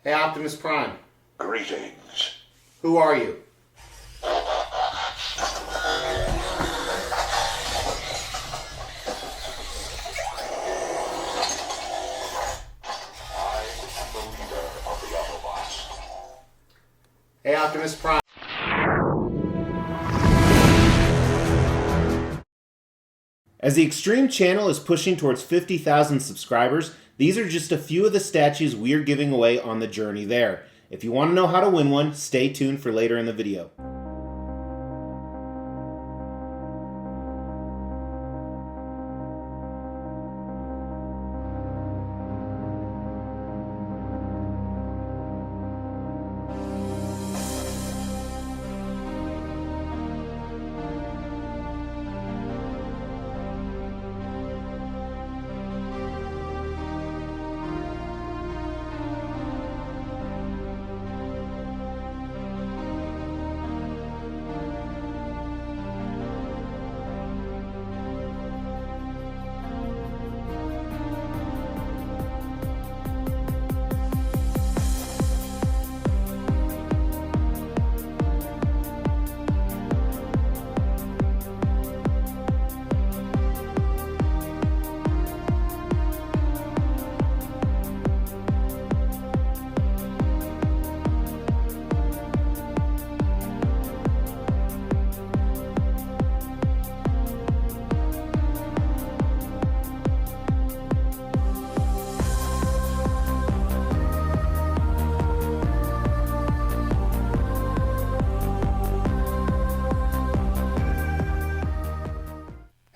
Hey, Optimus Prime. Greetings. Who are you? I am the leader of the Autobots. Hey, Optimus Prime. As the Extreme channel is pushing towards 50,000 subscribers, these are just a few of the statues we're giving away on the journey there. If you want to know how to win one, stay tuned for later in the video.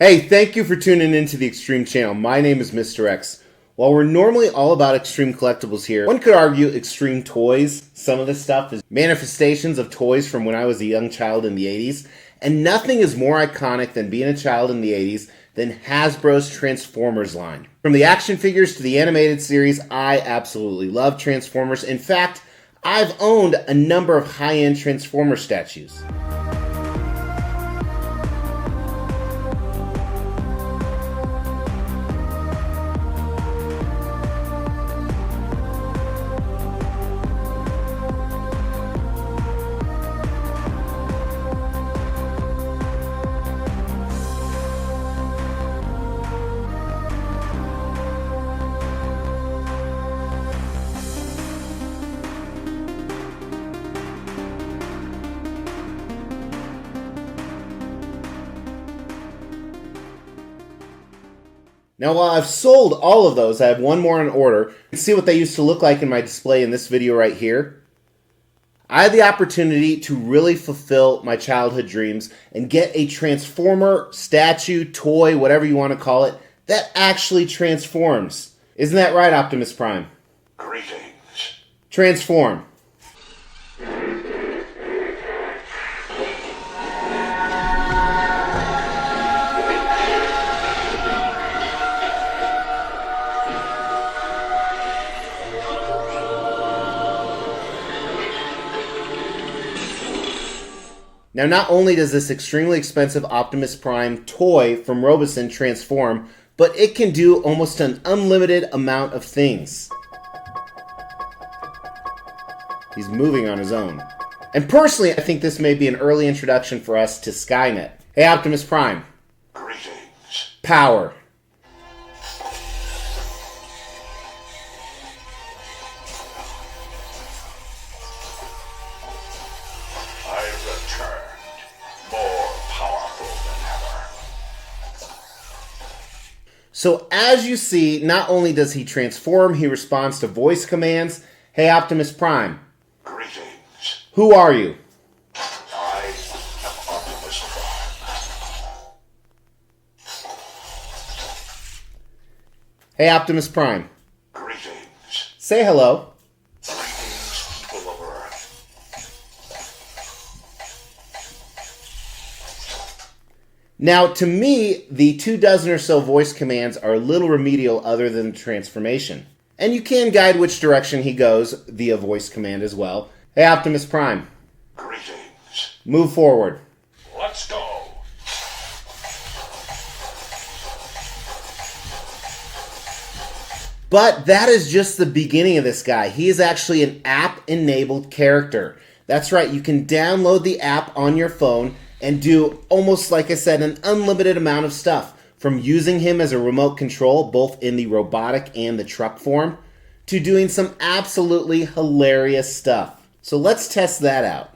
Hey, thank you for tuning into the Extreme channel. My name is Mr. X. While we're normally all about extreme collectibles here, one could argue extreme toys. Some of this stuff is manifestations of toys from when I was a young child in the 80s. And nothing is more iconic than being a child in the 80s than Hasbro's Transformers line. From the action figures to the animated series, I absolutely love Transformers. In fact, I've owned a number of high-end Transformer statues. Now, while I've sold all of those, I have one more in order. You can see what they used to look like in my display in this video right here. I had the opportunity to really fulfill my childhood dreams and get a Transformer statue, toy, whatever you want to call it, that actually transforms. Isn't that right, Optimus Prime? Greetings. Transform. Now, not only does this extremely expensive Optimus Prime toy from Robeson transform, but it can do almost an unlimited amount of things. He's moving on his own. And personally, I think this may be an early introduction for us to Skynet. Hey, Optimus Prime. Greetings. Power. So as you see, not only does he transform, he responds to voice commands. Hey, Optimus Prime. Greetings. Who are you? I am Optimus Prime. Hey, Optimus Prime. Greetings. Say hello. Greetings, people of Earth. Now, to me, the 24 or so voice commands are a little remedial other than the transformation. And you can guide which direction he goes via voice command as well. Hey, Optimus Prime. Greetings. Move forward. Let's go. But that is just the beginning of this guy. He is actually an app-enabled character. That's right, you can download the app on your phone and do, almost like I said, an unlimited amount of stuff. From using him as a remote control, both in the robotic and the truck form, to doing some absolutely hilarious stuff. So let's test that out.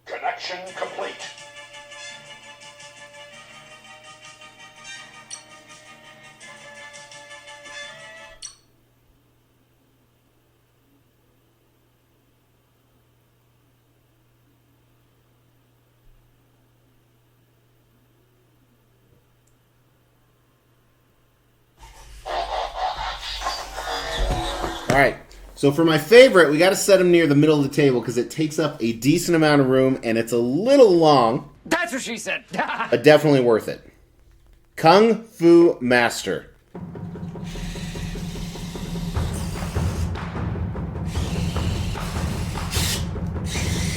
Connection complete. All right, so for my favorite, we got to set him near the middle of the table because it takes up a decent amount of room and it's a little long. That's what she said. But definitely worth it. Kung Fu Master.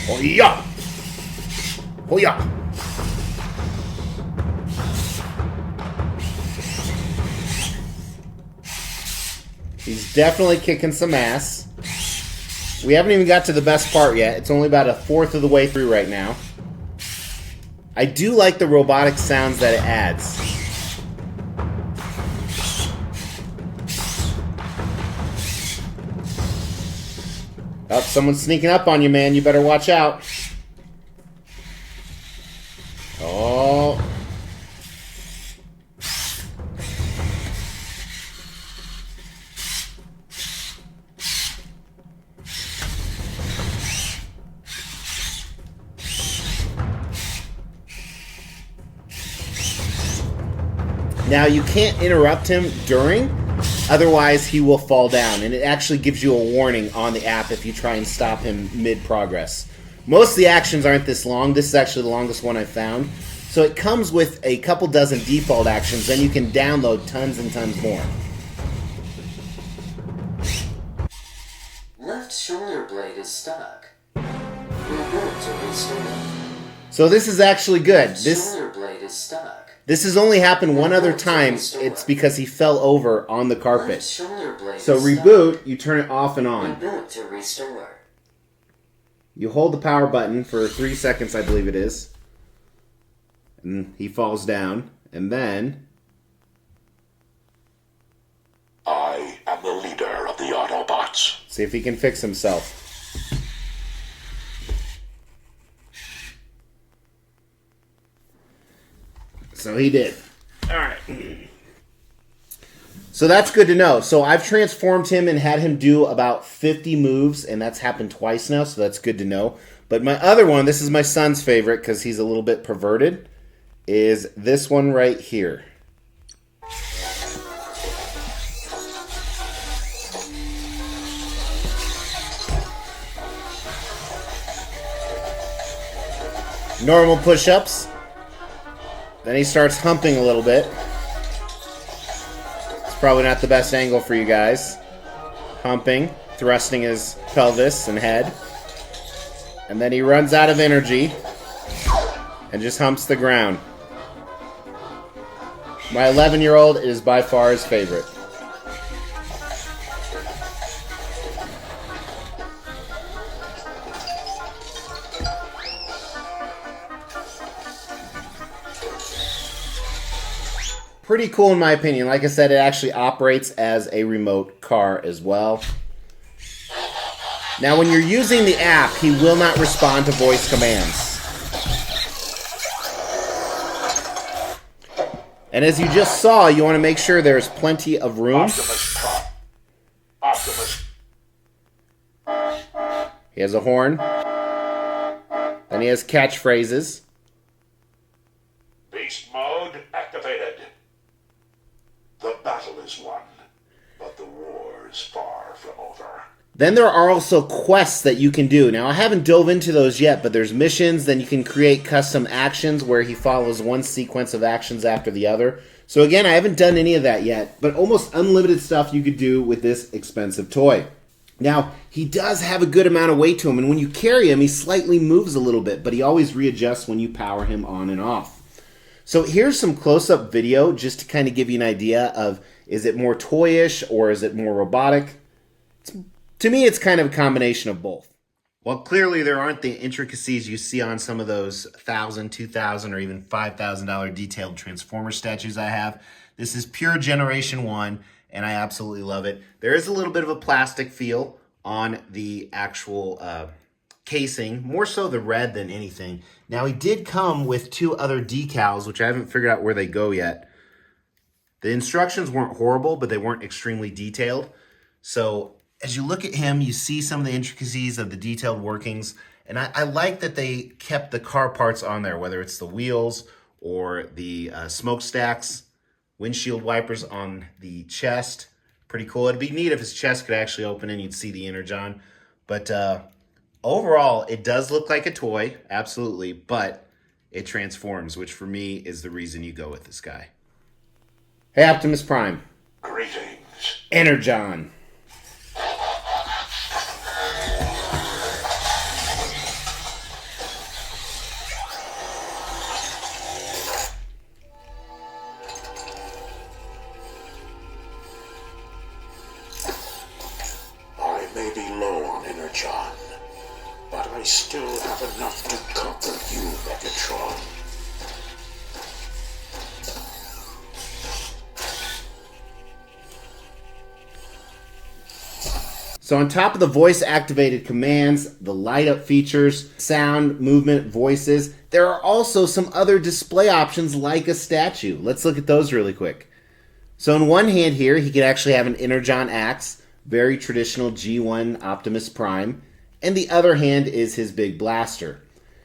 Hoya! Hoya! He's definitely kicking some ass. We haven't even got to the best part yet. It's only about a fourth of the way through right now. I do like the robotic sounds that it adds. Oh, someone's sneaking up on you, man. You better watch out. Oh. Now, you can't interrupt him during, otherwise he will fall down, and it actually gives you a warning on the app if you try and stop him mid-progress. Most of the actions aren't this long. This is actually the longest one I've found. So it comes with a couple dozen default actions, then you can download tons and tons more. Left shoulder blade is stuck. Reboot to restore. So this is actually good. Shoulder blade is stuck. This has only happened one other time. It's because he fell over on the carpet. So reboot, you turn it off and on. Reboot to restore. You hold the power button for 3 seconds, I believe it is. And he falls down. And then... I am the leader of the Autobots. see if he can fix himself. So he did. Alright. So that's good to know. So I've transformed him and had him do about 50 moves, and that's happened twice now, so that's good to know. But my other one, this is my son's favorite because he's a little bit perverted, is this one right here. Normal push-ups. Then he starts humping a little bit. It's probably not the best angle for you guys. Humping, thrusting his pelvis and head. And then he runs out of energy and just humps the ground. My 11-year-old is by far his favorite. Pretty cool in my opinion. Like I said, it actually operates as a remote car as well. Now, when you're using the app, he will not respond to voice commands. And as you just saw, you want to make sure there's plenty of room. Optimus Prime. Optimus. He has a horn. Then he has catchphrases. Beast mode activated. is won, but the war is far from over. Then there are also quests that you can do. Now, I haven't dove into those yet, but there's missions. Then you can create custom actions where he follows one sequence of actions after the other. So again, I haven't done any of that yet, but almost unlimited stuff you could do with this expensive toy. Now, he does have a good amount of weight to him, and when you carry him, he slightly moves a little bit, but he always readjusts when you power him on and off. So here's some close-up video just to kind of give you an idea of, is it more toyish or is it more robotic? To me, it's kind of a combination of both. Well, clearly there aren't the intricacies you see on some of those $1,000, $2,000, or even $5,000 detailed Transformer statues I have. This is pure Generation 1, and I absolutely love it. There is a little bit of a plastic feel on the actual casing, more so the red than anything. Now, he did come with 2 other decals, which I haven't figured out where they go yet. The instructions weren't horrible, but they weren't extremely detailed. So as you look at him, you see some of the intricacies of the detailed workings. And I like that they kept the car parts on there, whether it's the wheels or the smokestacks, windshield wipers on the chest. Pretty cool. It'd be neat if his chest could actually open and you'd see the energon. But overall, it does look like a toy, absolutely, but it transforms, which for me is the reason you go with this guy. Hey, Optimus Prime. Greetings. Energon. I may be low on Energon, but I still have enough to conquer you, Megatron. So on top of the voice-activated commands, the light-up features, sound, movement, voices, there are also some other display options like a statue. Let's look at those really quick. So in one hand here, he could actually have an Energon axe, very traditional G1 Optimus Prime, and the other hand is his big blaster.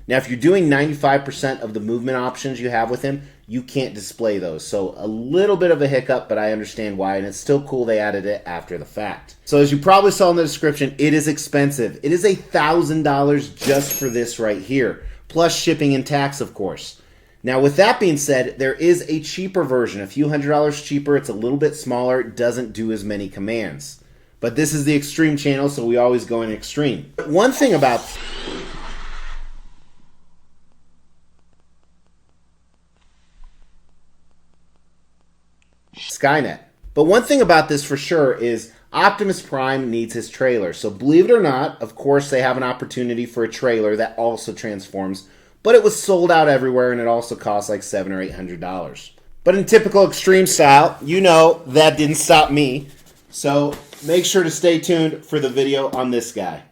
Now, if you're doing 95% of the movement options you have with him, you can't display those. So a little bit of a hiccup, but I understand why, and it's still cool they added it after the fact. So as you probably saw in the description, it is expensive. It is $1,000 just for this right here, plus shipping and tax, of course. Now, with that being said, there is a cheaper version, a few $100s cheaper. It's a little bit smaller, doesn't do as many commands. But this is the Extreme channel, so we always go in Extreme. One thing about Skynet. But one thing about this for sure is Optimus Prime needs his trailer. So believe it or not, of course, they have an opportunity for a trailer that also transforms. But it was sold out everywhere, and it also cost like $700 or $800. But in typical Extreme style, you know that didn't stop me. So make sure to stay tuned for the video on this guy.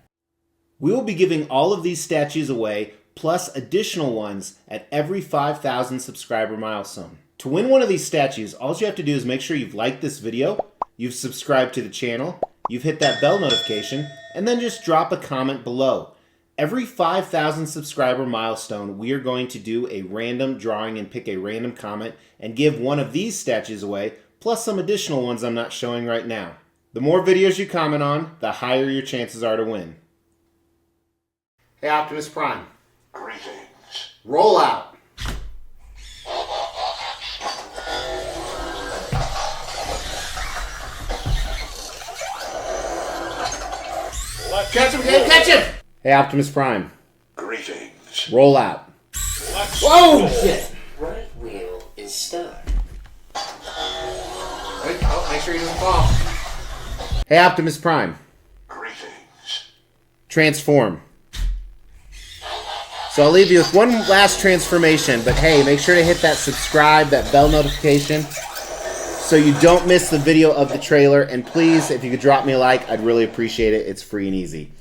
We will be giving all of these statues away, plus additional ones at every 5,000 subscriber milestone. To win one of these statues, all you have to do is make sure you've liked this video, you've subscribed to the channel, you've hit that bell notification, and then just drop a comment below. Every 5,000 subscriber milestone, we are going to do a random drawing and pick a random comment and give one of these statues away, plus some additional ones I'm not showing right now. The more videos you comment on, the higher your chances are to win. Hey, Optimus Prime. Greetings. Roll out. Catch him, catch him! Hey, Optimus Prime. Greetings. Roll out. Whoa, shit! Right wheel is stuck. Oh, make sure he doesn't fall. Hey, Optimus Prime. Greetings. Transform. So I'll leave you with one last transformation, but hey, make sure to hit that subscribe, that bell notification, so you don't miss the video of the trailer. And please, if you could drop me a like, I'd really appreciate it. It's free and easy.